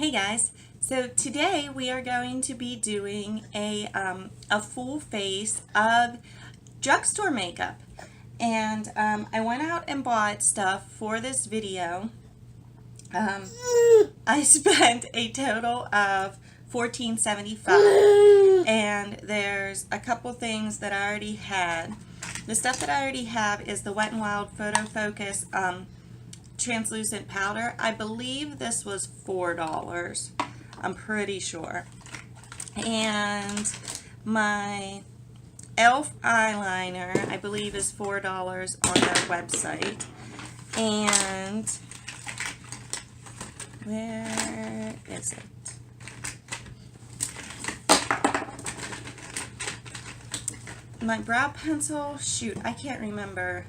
Hey guys, so today we are going to be doing a full face of drugstore makeup, and I went out and bought stuff for this video. I spent a total of $14.75, and there's a couple things that I already had. The stuff that I already have is the Wet n Wild Photo Focus translucent powder. I believe this was $4. I'm pretty sure. And my e.l.f. eyeliner, I believe, is $4 on their website. And where is it? My brow pencil, shoot, I can't remember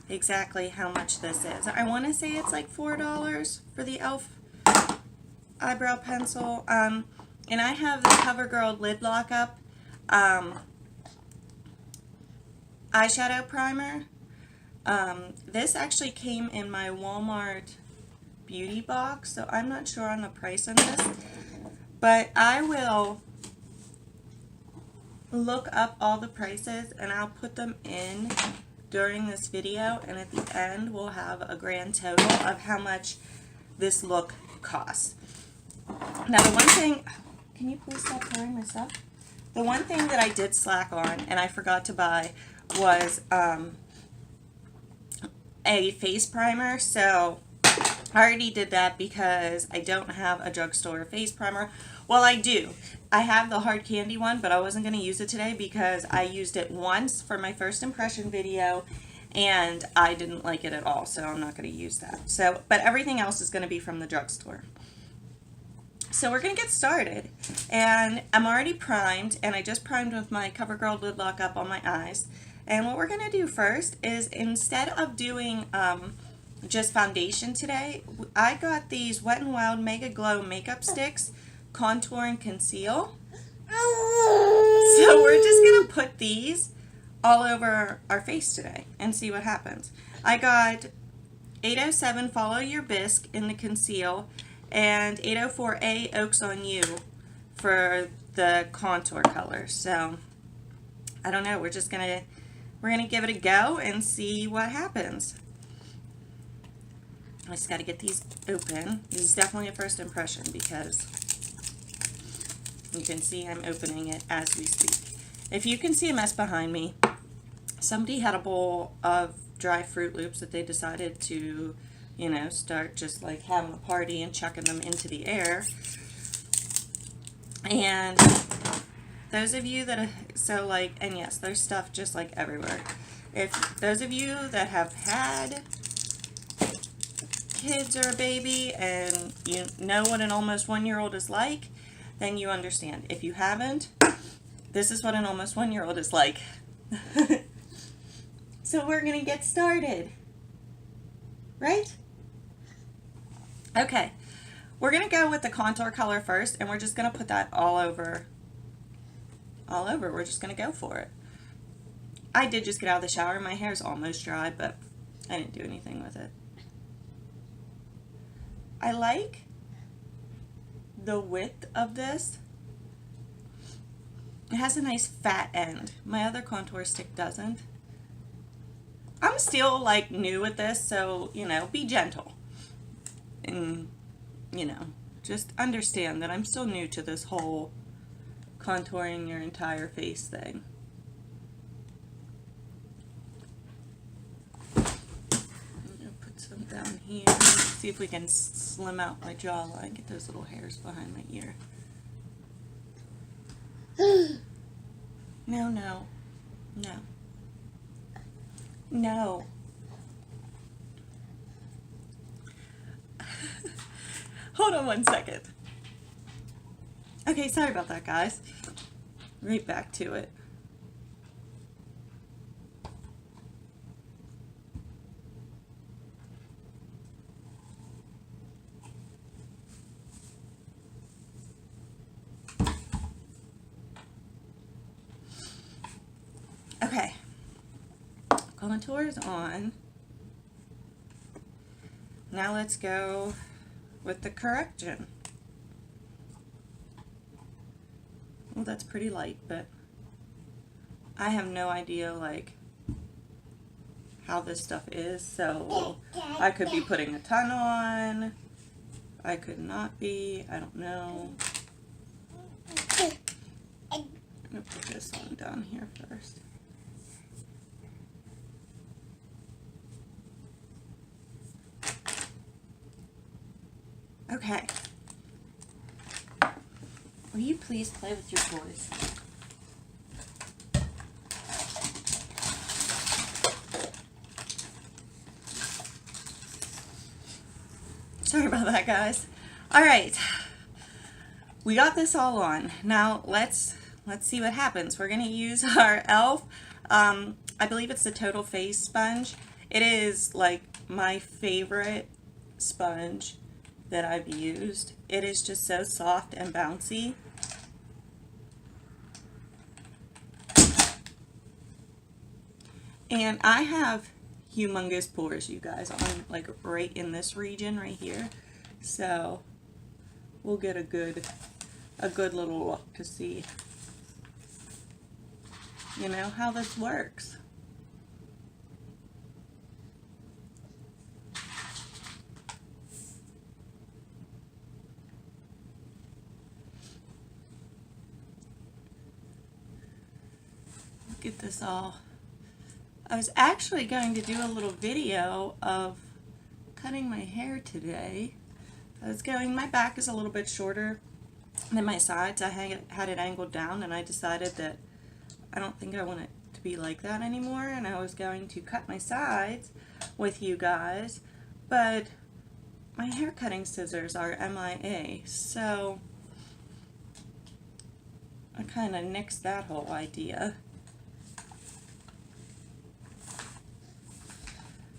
exactly how much this is. I want to say it's like $4 for the e.l.f. eyebrow pencil. And I have the Covergirl Lid Lock-Up eyeshadow primer. This actually came in my Walmart beauty box, so I'm not sure on the price on this, but I will look up all the prices and I'll put them in during this video, and at the end we'll have a grand total of how much this look costs. Now the one thing, can you please stop pouring my stuff? The one thing that I did slack on and I forgot to buy was a face primer. So I already did that because I don't have a drugstore face primer. Well, I do. I have the hard candy one, but I wasn't going to use it today because I used it once for my first impression video and I didn't like it at all, so I'm not going to use that. So, but everything else is going to be from the drugstore. So we're going to get started, and I'm already primed, and I just primed with my Covergirl Lid Lock-Up on my eyes. And what we're going to do first is, instead of doing just foundation today, I got these Wet n Wild Mega Glow makeup sticks, contour and conceal. So we're just going to put these all over our face today and see what happens. I got 807 Follow Your Bisque in the conceal and 804A Oaks on You for the contour color. So I don't know, we're gonna give it a go and see what happens. I just got to get these open. This is definitely a first impression because you can see I'm opening it as we speak. If you can see a mess behind me, somebody had a bowl of dry Fruit Loops that they decided to, you know, start just like having a party and chucking them into the air. And those of you that are, so like, and yes, there's stuff just like everywhere. If those of you that have had kids or a baby and you know what an almost 1-year-old is like, then you understand. If you haven't, this is what an almost 1-year-old is like. So we're going to get started, right? Okay, we're going to go with the contour color first, and we're just going to put that all over. We're just going to go for it. I did just get out of the shower. My hair is almost dry, but I didn't do anything with it. I like the width of this. It has a nice fat end. My other contour stick doesn't. I'm still like new at this, so, you know, be gentle. And, you know, just understand that I'm still new to this whole contouring your entire face thing. I'm going to put some down here. See if we can slim out my jawline, get those little hairs behind my ear. No, no, no. No. Hold on one second. Okay, sorry about that, guys. Right back to it. Okay. Contour is on. Now let's go with the correction. Well, that's pretty light, but I have no idea, like, how this stuff is, so I could be putting a ton on, I could not be, I don't know. I'm going to put this one down here first. Okay. Will you please play with your toys? Sorry about that, guys. All right, we got this all on. Now let's see what happens. We're gonna use our e.l.f. I believe it's the Total Face sponge. It is like my favorite sponge that I've used. It is just so soft and bouncy. And I have humongous pores, you guys, on like right in this region right here, so we'll get a good little look to see, you know, how this works. Get this all. I was actually going to do a little video of cutting my hair today. My back is a little bit shorter than my sides. I had it angled down, and I decided that I don't think I want it to be like that anymore, and I was going to cut my sides with you guys, but my hair cutting scissors are MIA, so I kind of nixed that whole idea.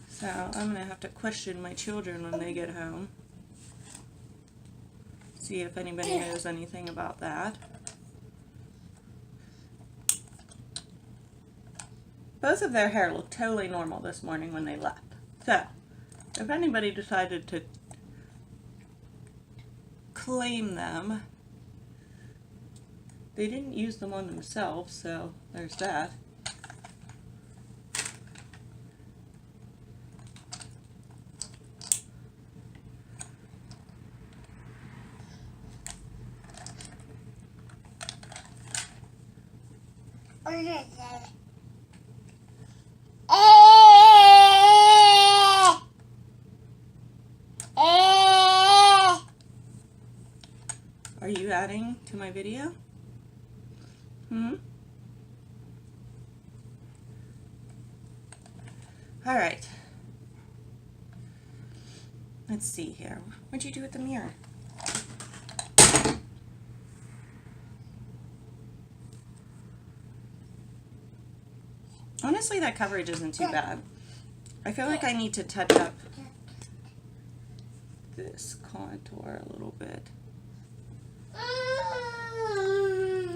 So I'm going to have to question my children when they get home. See if anybody knows anything about that. Both of their hair looked totally normal this morning when they left. So if anybody decided to claim them, they didn't use them on themselves, so there's that. Are you adding to my video? All right. Let's see here. What'd you do with the mirror? Honestly, that coverage isn't too bad. I feel like I need to touch up this contour a little bit.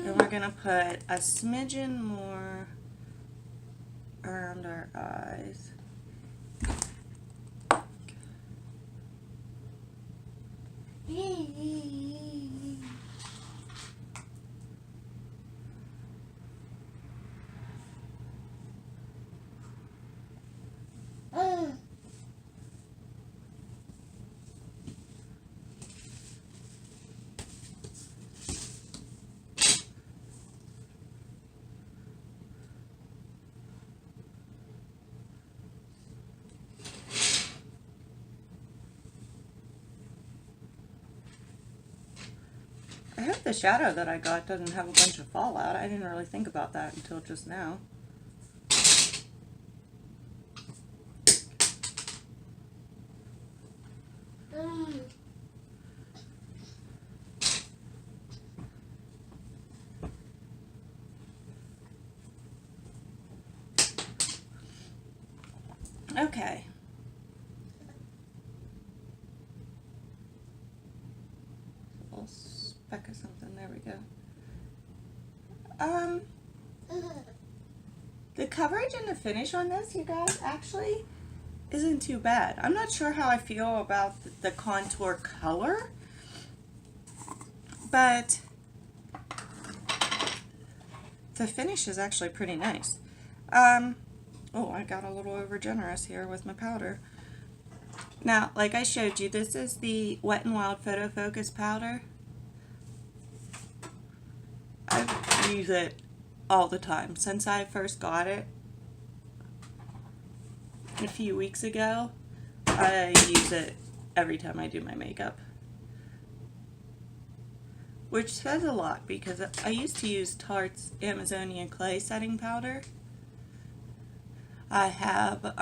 And we're going to put a smidgen more around our eyes. I hope the shadow that I got doesn't have a bunch of fallout. I didn't really think about that until just now. Okay. Speck of something, there we go. The coverage and the finish on this, you guys, actually isn't too bad. I'm not sure how I feel about the contour color, but the finish is actually pretty nice. Oh, I got a little over generous here with my powder. Now, like I showed you, this is the Wet n Wild Photo Focus powder. I use it all the time since I first got it a few weeks ago. I use it every time I do my makeup, which says a lot because I used to use Tarte's Amazonian Clay setting powder. I have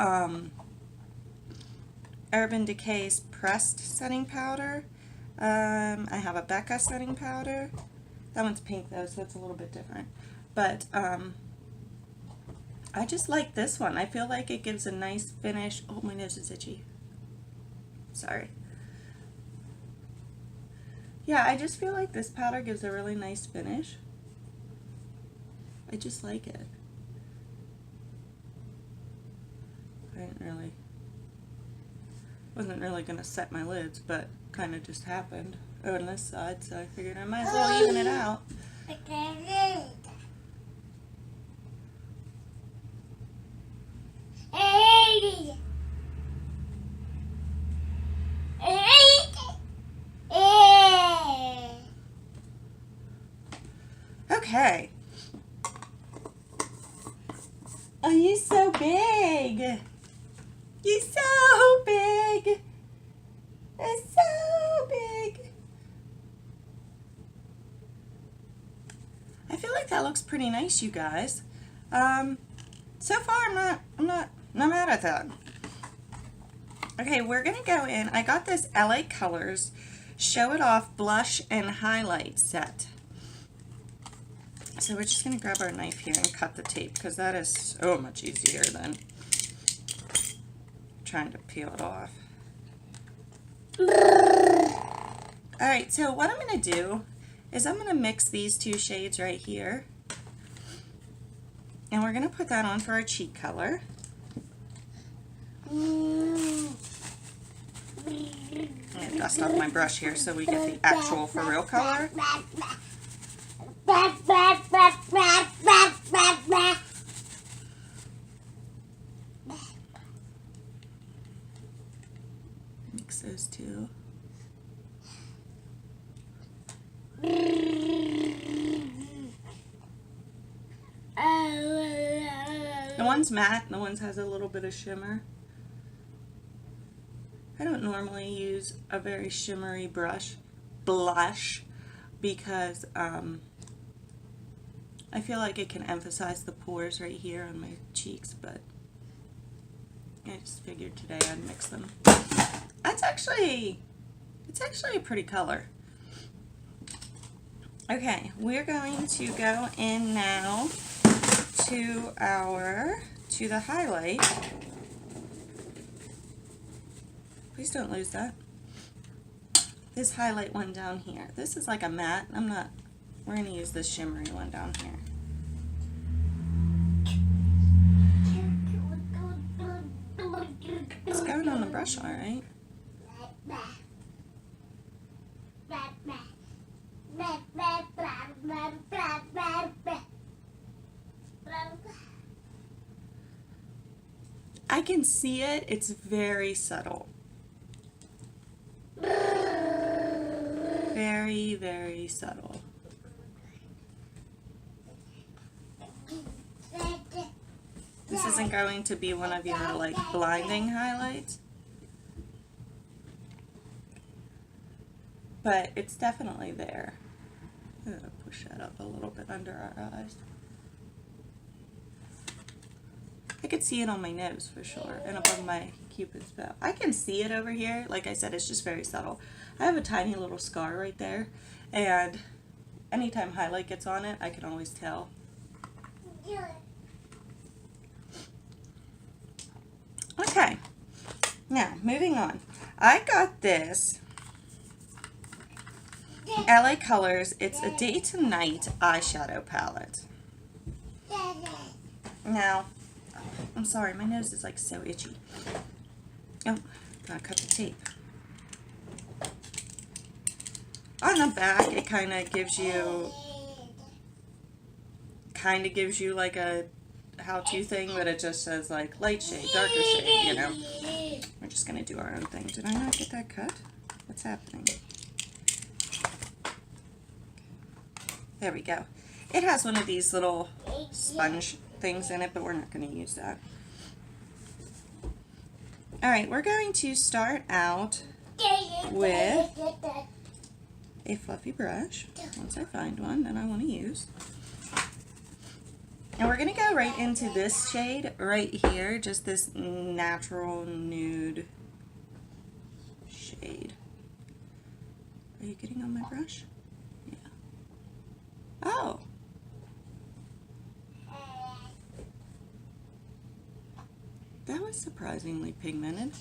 Urban Decay's pressed setting powder. I have a Becca setting powder. That one's pink though, so it's a little bit different. But I just like this one. I feel like it gives a nice finish. Oh, my nose is itchy. Sorry. Yeah, I just feel like this powder gives a really nice finish. I just like it. Wasn't really gonna set my lids, but kind of just happened on this side, so I figured I might as well even it out. Okay. Oh, you're so big. You're so big. It's so big. I feel like that looks pretty nice, you guys. So far I'm not mad at that. Okay, we're gonna go in. I got this LA Colors Show It Off Blush and Highlight set. So we're just going to grab our knife here and cut the tape because that is so much easier than trying to peel it off. Alright, so what I'm going to do is I'm going to mix these two shades right here. And we're going to put that on for our cheek color. I'm going to dust off my brush here so we get the actual for real color. Mix those two. The one's matte, the one's has a little bit of shimmer. I don't normally use a very shimmery blush because I feel like it can emphasize the pores right here on my cheeks, but I just figured today I'd mix them. It's actually a pretty color. Okay, we're going to go in now to the highlight. Please don't lose that. This highlight one down here. This is like a matte. We're going to use this shimmery one down here. It's going on the brush, all right. I can see it. It's very subtle. Very, very subtle. This isn't going to be one of your like blinding highlights, but it's definitely there. I'm going to push that up a little bit under our eyes. I could see it on my nose for sure, and above my Cupid's bow. I can see it over here. Like I said, it's just very subtle. I have a tiny little scar right there, and anytime highlight gets on it, I can always tell. Okay, now moving on. I got this LA Colors, it's a Day to Night eyeshadow palette. Now, I'm sorry, my nose is like so itchy. Oh, gotta cut the tape. On the back, it kind of gives you kind of gives you like a how-to thing, but it just says like light shade, darker shade, you know. We're just going to do our own thing. Did I not get that cut? What's happening? There we go. It has one of these little sponge things in it, but we're not going to use that. Alright, we're going to start out with a fluffy brush. Once I find one that I want to use. And we're going to go right into this shade right here, just this natural nude shade. Are you getting on my brush? Yeah. Oh! That was surprisingly pigmented.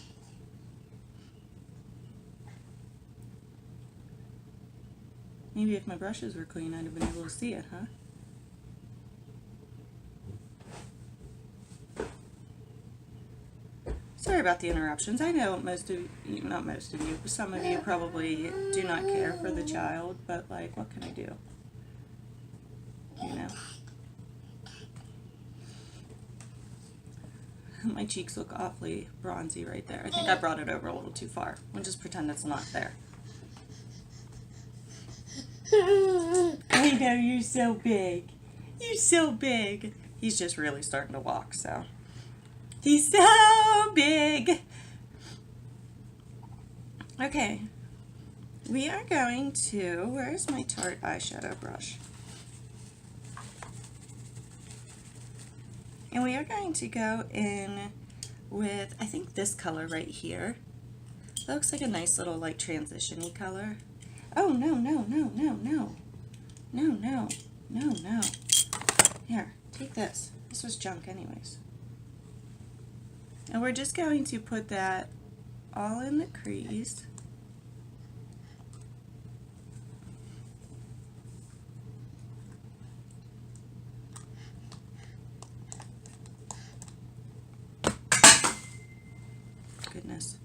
Maybe if my brushes were clean, I'd have been able to see it, huh? Sorry about the interruptions. I know most of you, not most of you, but some of you probably do not care for the child, but like, what can I do? You know. My cheeks look awfully bronzy right there. I think I brought it over a little too far. We'll just pretend it's not there. I know, you're so big. You're so big. He's just really starting to walk, so. He's so big. Okay. We are going to, where's my Tarte eyeshadow brush? And we are going to go in with, I think this color right here. That looks like a nice little like transition-y color. Oh, no, no, no, no, no. No, no, no, no. Here, take this. This was junk anyways. And we're just going to put that all in the crease. Goodness.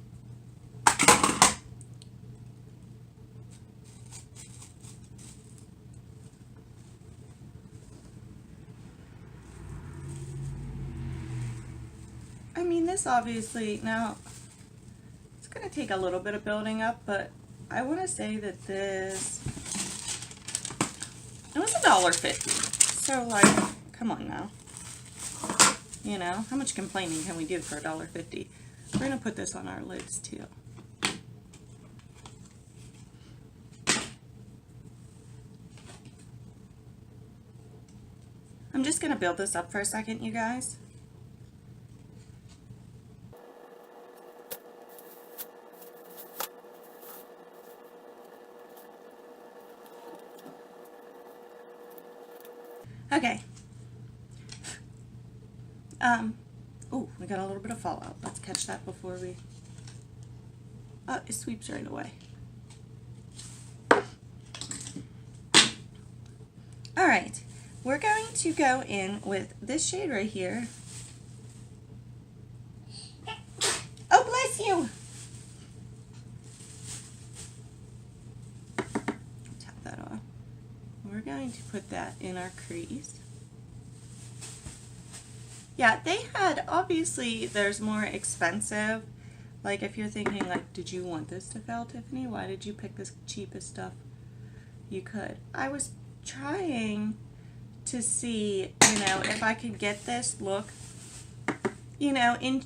I mean, this obviously, now, it's going to take a little bit of building up, but I want to say that this, it was $1.50. So, like, come on now. You know, how much complaining can we do for $1.50? We're going to put this on our lids too. I'm just going to build this up for a second, you guys. Okay. Oh, we got a little bit of fallout. Let's catch that before we... Oh, it sweeps right away. Alright, we're going to go in with this shade right here. Oh, bless you! Tap that off. We're going to put that in our crease. Yeah, they had, obviously, there's more expensive. Like, if you're thinking, like, did you want this to fail, Tiffany? Why did you pick this cheapest stuff you could? I was trying to see, you know, if I could get this look, you know, in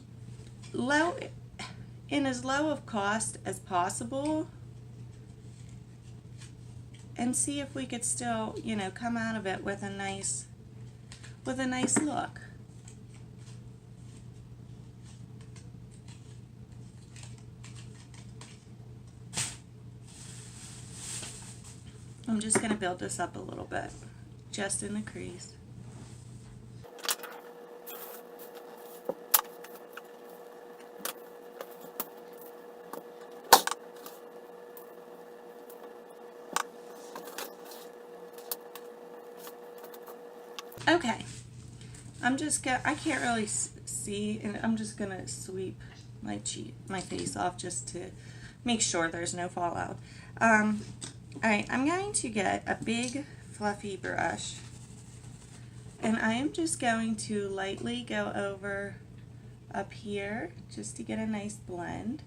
as low of cost as possible, and see if we could still, you know, come out of it with a nice look. I'm just going to build this up a little bit, just in the crease. Okay, I can't really see, and I'm just going to sweep my face off just to make sure there's no fallout. Alright, I'm going to get a big fluffy brush, And I am just going to lightly go over up here just to get a nice blend.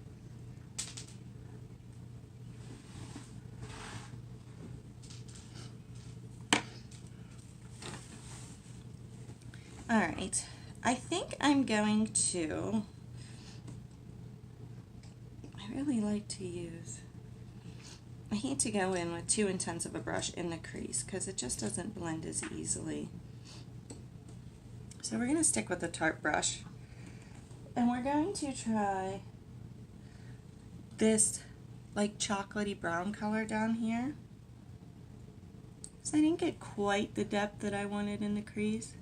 All right, I think I'm going to, I really like to use, I hate to go in with too intense of a brush in the crease because it just doesn't blend as easily. So we're going to stick with the Tarte brush, and we're going to try this like chocolatey brown color down here. So I didn't get quite the depth that I wanted in the crease.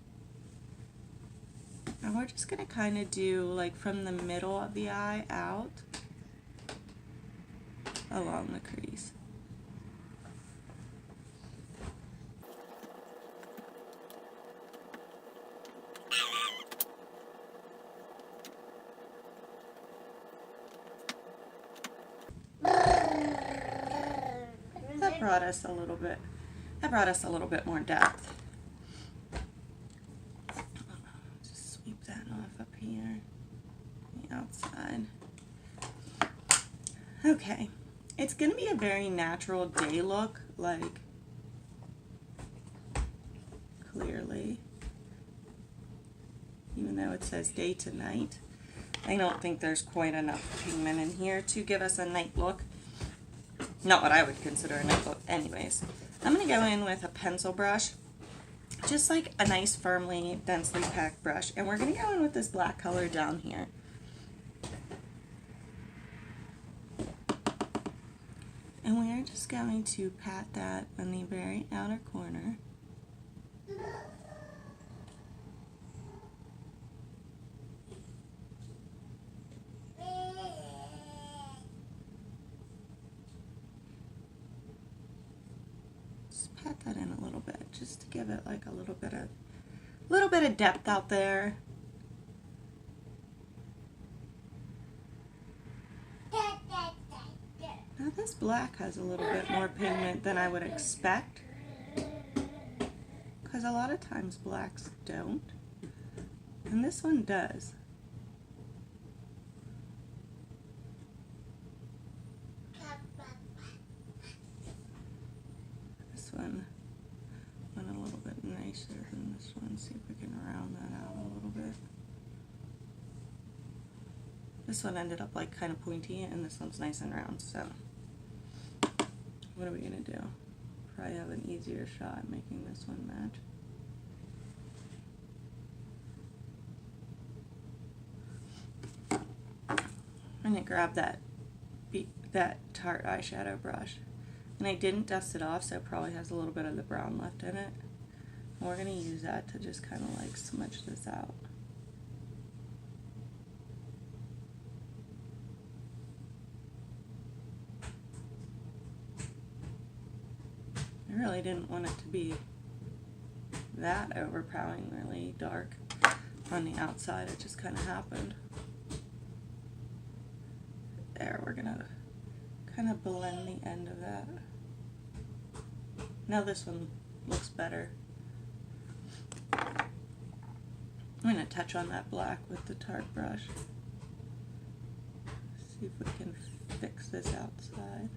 And we're just going to kind of do like from the middle of the eye out along the crease. That brought us a little bit more depth. Just sweep that off up here, the outside. Okay, it's going to be a very natural day look, like clearly, even though it says day to night. I don't think there's quite enough pigment in here to give us a night look. Not what I would consider a night look anyways. I'm going to go in with a pencil brush, just like a nice firmly, densely packed brush, and we're going to go in with this black color down here. And we're just going to pat that on the very outer corner. Pat that in a little bit just to give it like a little bit of depth out there. Now this black has a little bit more pigment than I would expect, because a lot of times blacks don't, and this one does. This one went a little bit nicer than this one. See if we can round that out a little bit. This one ended up like kind of pointy, and this one's nice and round, so what are we gonna do? Probably have an easier shot at making this one match. I'm gonna grab that Tarte eyeshadow brush, and I didn't dust it off, so it probably has a little bit of the brown left in it. And we're gonna use that to just kind of like smudge this out. I really didn't want it to be that overpoweringly dark on the outside. It just kind of happened. There, we're gonna kind of blend the end of that. Now this one looks better. I'm gonna touch on that black with the Tarte brush. See if we can fix this outside.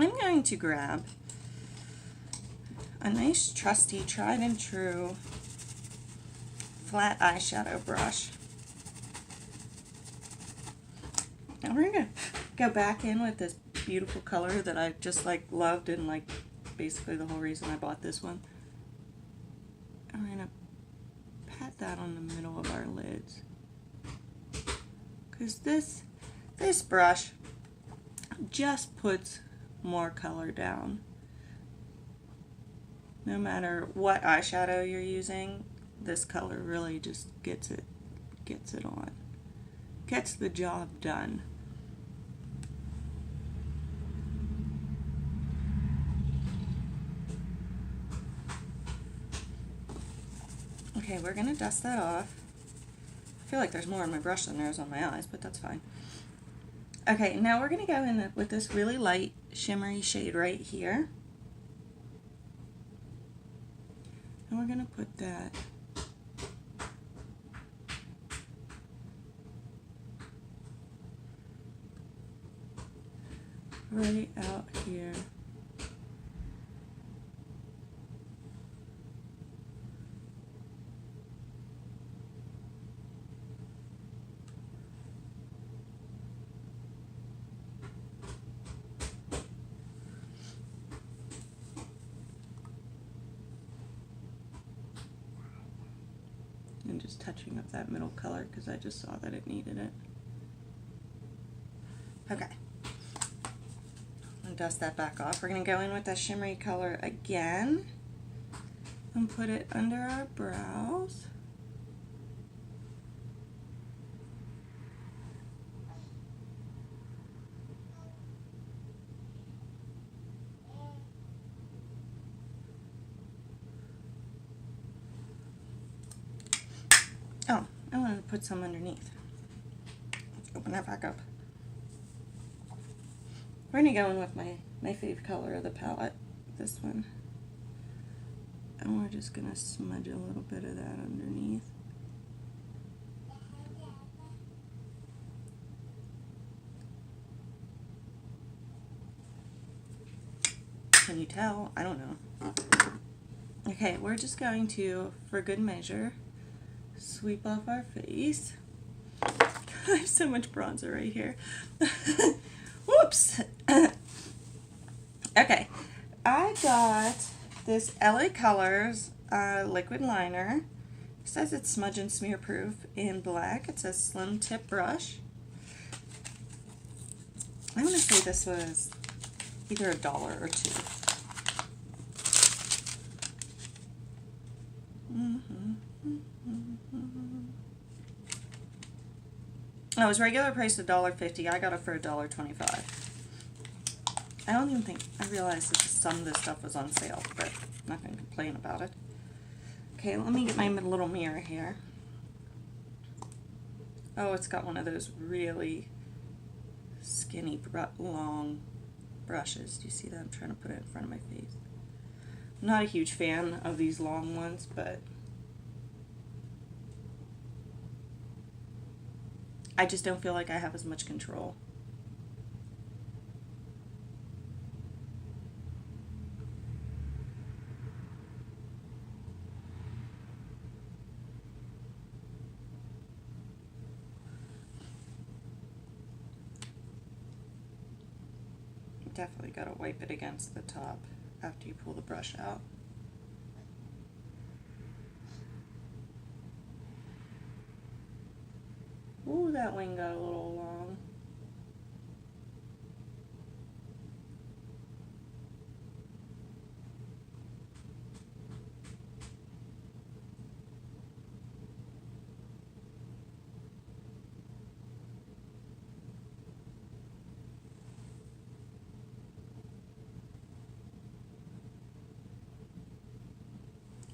I'm going to grab a nice trusty tried and true flat eyeshadow brush. And we're going to go back in with this beautiful color that I just like loved, and like basically the whole reason I bought this one. And we're going to pat that on the middle of our lids, because this brush just puts more color down. No matter what eyeshadow you're using, this color really just gets it on. Gets the job done. Okay, we're gonna dust that off. I feel like there's more on my brush than there is on my eyes, but that's fine. Okay, now we're gonna go in with this really light shimmery shade right here. And we're gonna put that right out here. And just touching up that middle color because I just saw that it needed it. Okay. And dust that back off. We're going to go in with that shimmery color again and put it under our brows. Oh, I wanted to put some underneath. Let's open that back up. We're going to go in with my fave color of the palette, this one. And we're just going to smudge a little bit of that underneath. Can you tell? I don't know. Okay, we're just going to, for good measure, sweep off our face. I have so much bronzer right here. Whoops. Okay, I got this LA Colors liquid liner. It says it's smudge and smear proof in black. It's a slim tip brush. I'm going to say this was either $1 or $2. It was regular price $1.50. I got it for $1.25. I don't even think I realized that some of this stuff was on sale, but I'm not going to complain about it. Okay, let me get my little mirror here. Oh, it's got one of those really skinny, long brushes. Do you see that? I'm trying to put it in front of my face. I'm not a huge fan of these long ones, but I just don't feel like I have as much control. Definitely got to wipe it against the top after you pull the brush out. Ooh, that wing got a little long.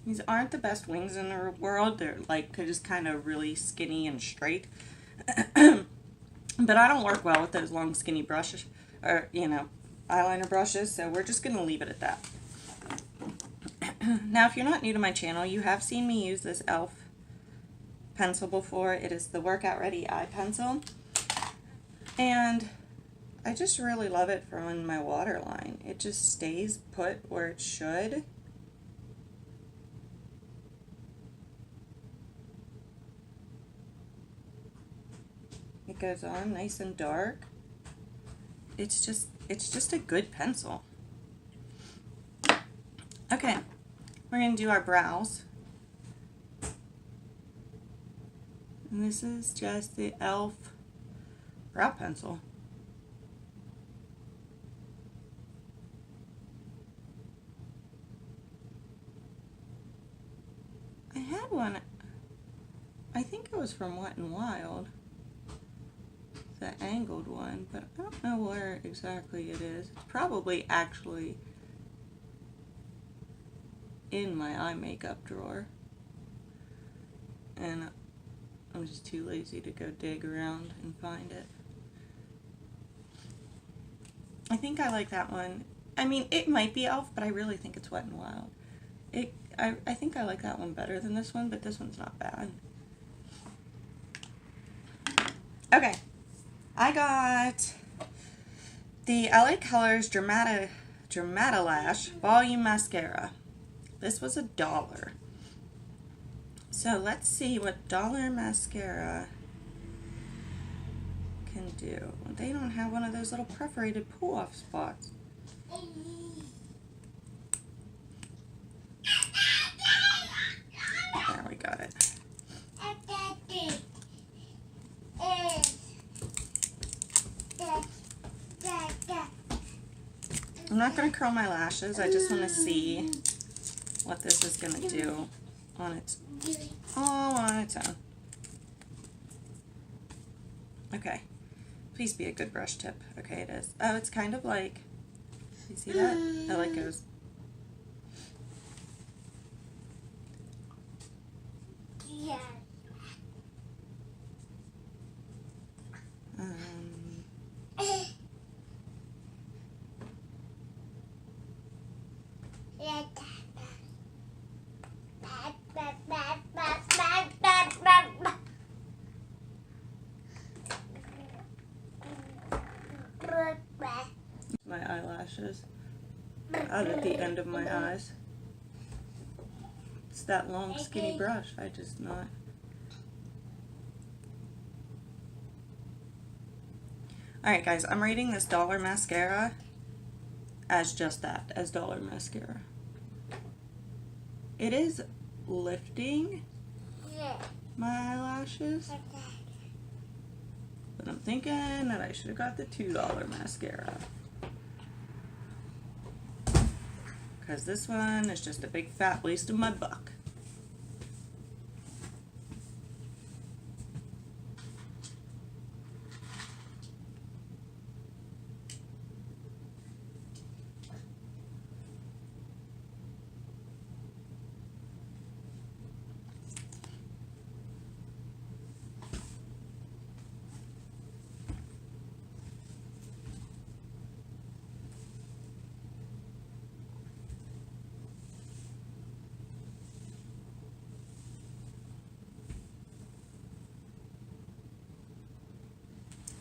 These aren't the best wings in the world. They're like just kind of really skinny and straight. But I don't work well with those long skinny brushes, or eyeliner brushes, so we're just going to leave it at that. Now, if you're not new to my channel, you have seen me use this e.l.f. pencil before. It is the Workout Ready Eye Pencil, and I just really love it for on my waterline. It just stays put where it should. It goes on nice and dark. It's just a good pencil. Okay, we're going to do our brows. And this is just the e.l.f. brow pencil. I had one, I think it was from Wet n Wild. The angled one, but I don't know where exactly it is. It's probably actually in my eye makeup drawer. and I'm just too lazy to go dig around and find it. I think I like that one. I mean, it might be e.l.f., but I really think it's Wet n Wild. I think I like that one better than this one, but this one's not bad. Okay, I got the LA Colors Lash Volume Mascara. This was $1. So let's see what dollar mascara can do. They don't have one of those little perforated pull-off spots. There, we got it. I'm not going to curl my lashes. I just want to see what this is going to do on its own. Okay. Please be a good brush tip. Okay, it is. Oh, it's kind of like, you see that? It like goes. Yeah. My eyelashes out at the end of my eyes. It's that long skinny brush. I just not. Alright guys, I'm rating this dollar mascara as just that, as dollar mascara. It is lifting my eyelashes, but I'm thinking that I should have got the $2 mascara. Because this one is just a big fat waste of my buck.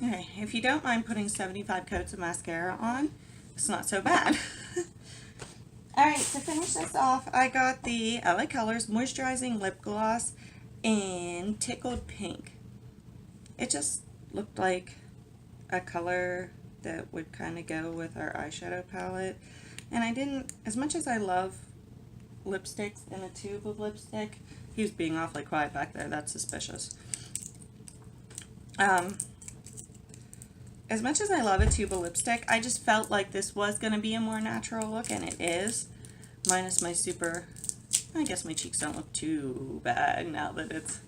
Okay, if you don't mind putting 75 coats of mascara on, it's not so bad. Alright, to finish this off, I got the LA Colors Moisturizing Lip Gloss in Tickled Pink. It just looked like a color that would kind of go with our eyeshadow palette. And I didn't, as much as I love lipsticks in a tube of lipstick, he was being awfully quiet back there, that's suspicious. As much as I love a tube of lipstick, I just felt like this was going to be a more natural look, and it is. Minus my super, I guess my cheeks don't look too bad now that it's,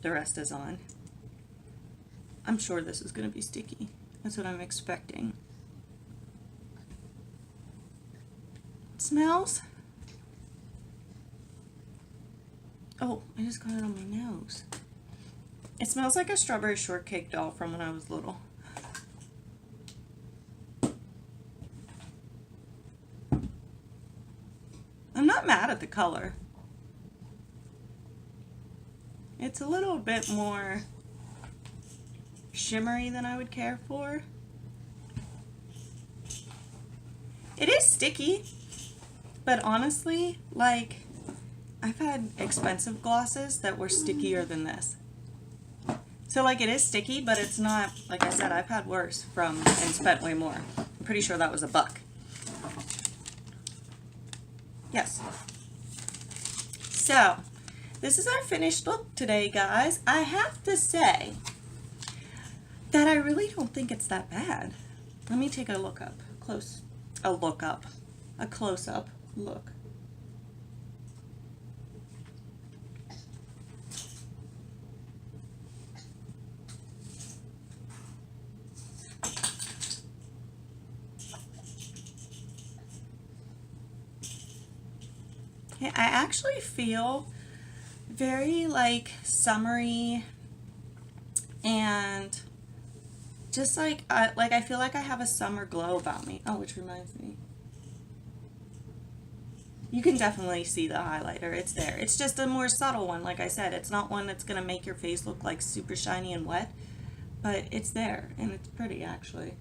the rest is on. I'm sure this is going to be sticky. That's what I'm expecting. It smells. Oh, I just got it on my nose. It smells like a strawberry shortcake doll from when I was little. I'm not mad at the color. It's a little bit more shimmery than I would care for. It is sticky, but honestly, like, I've had expensive glosses that were stickier than this. So like, it is sticky, but it's not, like I said, I've had worse from and spent way more. I'm pretty sure that was $1. Yes. So, this is our finished look today, guys. I have to say that I really don't think it's that bad. Let me take a look up. A close-up look. I actually feel very like summery, and just like I feel like I have a summer glow about me. Oh, which reminds me, you can definitely see the highlighter. It's there. It's just a more subtle one. Like I said, it's not one that's gonna make your face look like super shiny and wet, but it's there and it's pretty actually.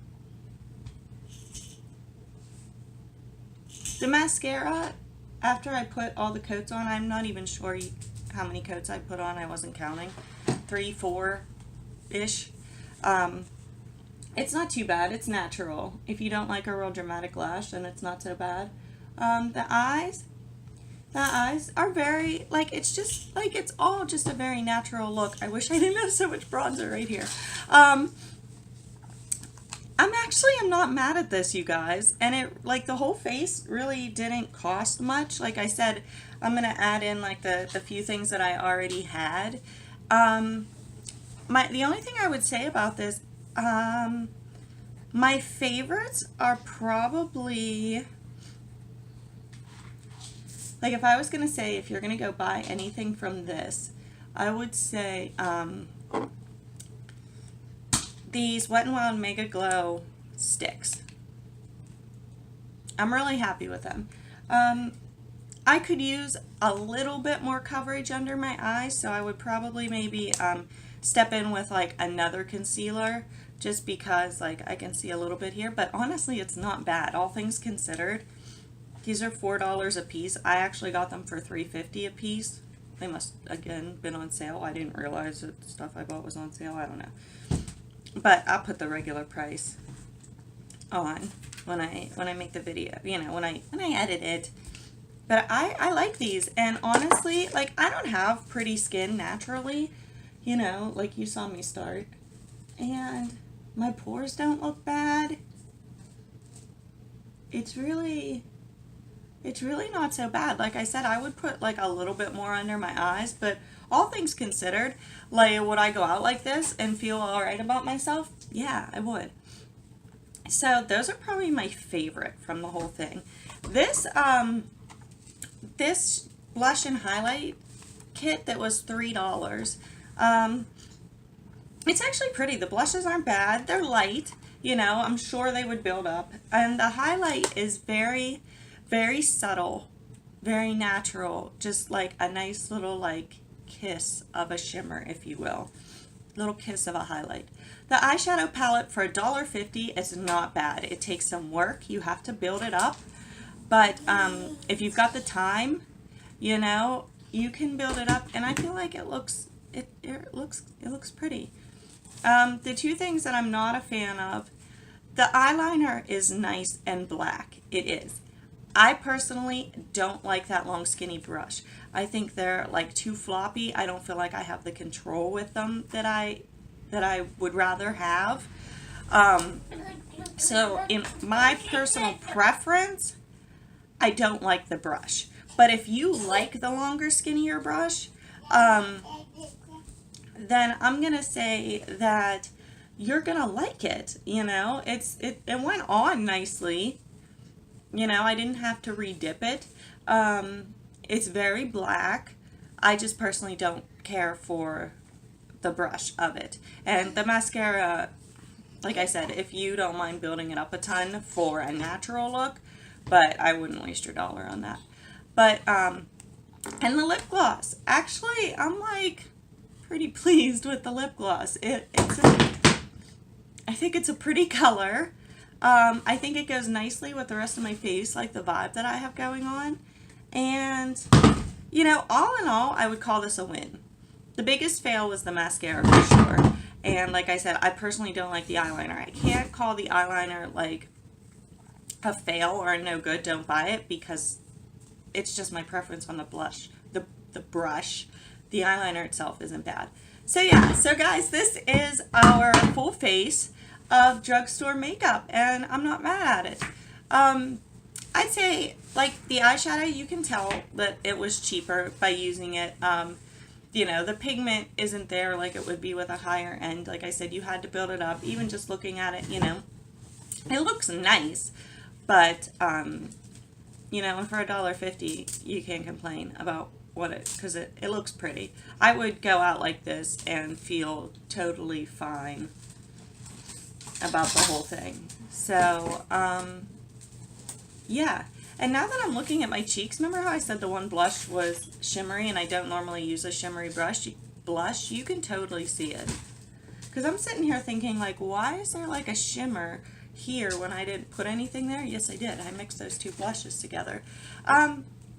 The mascara, after I put all the coats on, I'm not even sure how many coats I put on. I wasn't counting. 3, 4-ish. It's not too bad. It's natural. If you don't like a real dramatic lash, then it's not so bad. The eyes are very, like, it's just, like, it's all just a very natural look. I wish I didn't have so much bronzer right here. I'm not mad at this, you guys. And it, like, the whole face really didn't cost much. Like I said, I'm going to add in, like, the few things that I already had. The only thing I would say about this, my favorites are probably, like, if I was going to say, if you're going to go buy anything from this, I would say, these Wet n Wild Mega Glow sticks. I'm really happy with them. I could use a little bit more coverage under my eyes, so I would probably maybe step in with like another concealer, just because like I can see a little bit here, but honestly it's not bad, all things considered. These are $4 a piece. I actually got them for $3.50 a piece. They must again been on sale. I didn't realize that the stuff I bought was on sale. I don't know. But I'll put the regular price on when I make the video, you know, when I edit it. But I like these, and honestly, like, I don't have pretty skin naturally, you know, like you saw me start, and my pores don't look bad. It's really not so bad. Like I said, I would put like a little bit more under my eyes, but all things considered, like, would I go out like this and feel all right about myself? Yeah, I would. So those are probably my favorite from the whole thing. This this blush and highlight kit that was $3. It's actually pretty. The blushes aren't bad. They're light. You know, I'm sure they would build up. And the highlight is very, very subtle, very natural. Just like a nice little like kiss of a shimmer, if you will. Little kiss of a highlight. The eyeshadow palette for $1.50 is not bad. It takes some work. You have to build it up. But if you've got the time, you know, you can build it up, and I feel like it looks pretty. The two things that I'm not a fan of, the eyeliner is nice and black. It is. I personally don't like that long skinny brush. I think they're like too floppy. I don't feel like I have the control with them that I would rather have. So in my personal preference, I don't like the brush. But if you like the longer, skinnier brush, then I'm gonna say that you're gonna like it. You know, it went on nicely. You know, I didn't have to re-dip it. It's very black. I just personally don't care for the brush of it. And the mascara, like I said, if you don't mind building it up a ton for a natural look, but I wouldn't waste your dollar on that. But, and the lip gloss. Actually, I'm like pretty pleased with the lip gloss. I think it's a pretty color. I think it goes nicely with the rest of my face, like the vibe that I have going on. And, you know, all in all, I would call this a win. The biggest fail was the mascara for sure. And like I said, I personally don't like the eyeliner. I can't call the eyeliner like a fail or a no good, don't buy it, because it's just my preference on the blush. The brush. The eyeliner itself isn't bad. So yeah, so guys, this is our full face of drugstore makeup, and I'm not mad at it. I'd say, like, the eyeshadow, you can tell that it was cheaper by using it. You know, the pigment isn't there like it would be with a higher end. Like I said, you had to build it up. Even just looking at it, you know, it looks nice, but, you know, for $1.50, you can't complain about what it, because it looks pretty. I would go out like this and feel totally fine about the whole thing. So, yeah. And now that I'm looking at my cheeks, remember how I said the one blush was shimmery and I don't normally use a shimmery blush? You can totally see it. Because I'm sitting here thinking, like, why is there like a shimmer here when I didn't put anything there? Yes, I did. I mixed those two blushes together.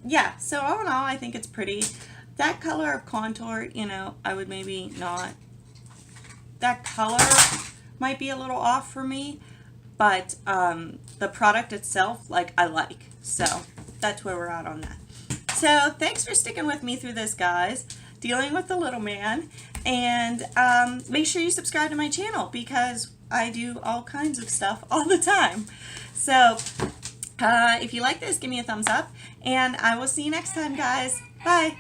Yeah, so all in all, I think it's pretty. That color of contour, you know, I would maybe not. That color might be a little off for me, but the product itself, like, I like. So that's where we're at on that. So thanks for sticking with me through this, guys. Dealing with the little man. And make sure you subscribe to my channel because I do all kinds of stuff all the time. So if you like this, give me a thumbs up. And I will see you next time, guys. Bye.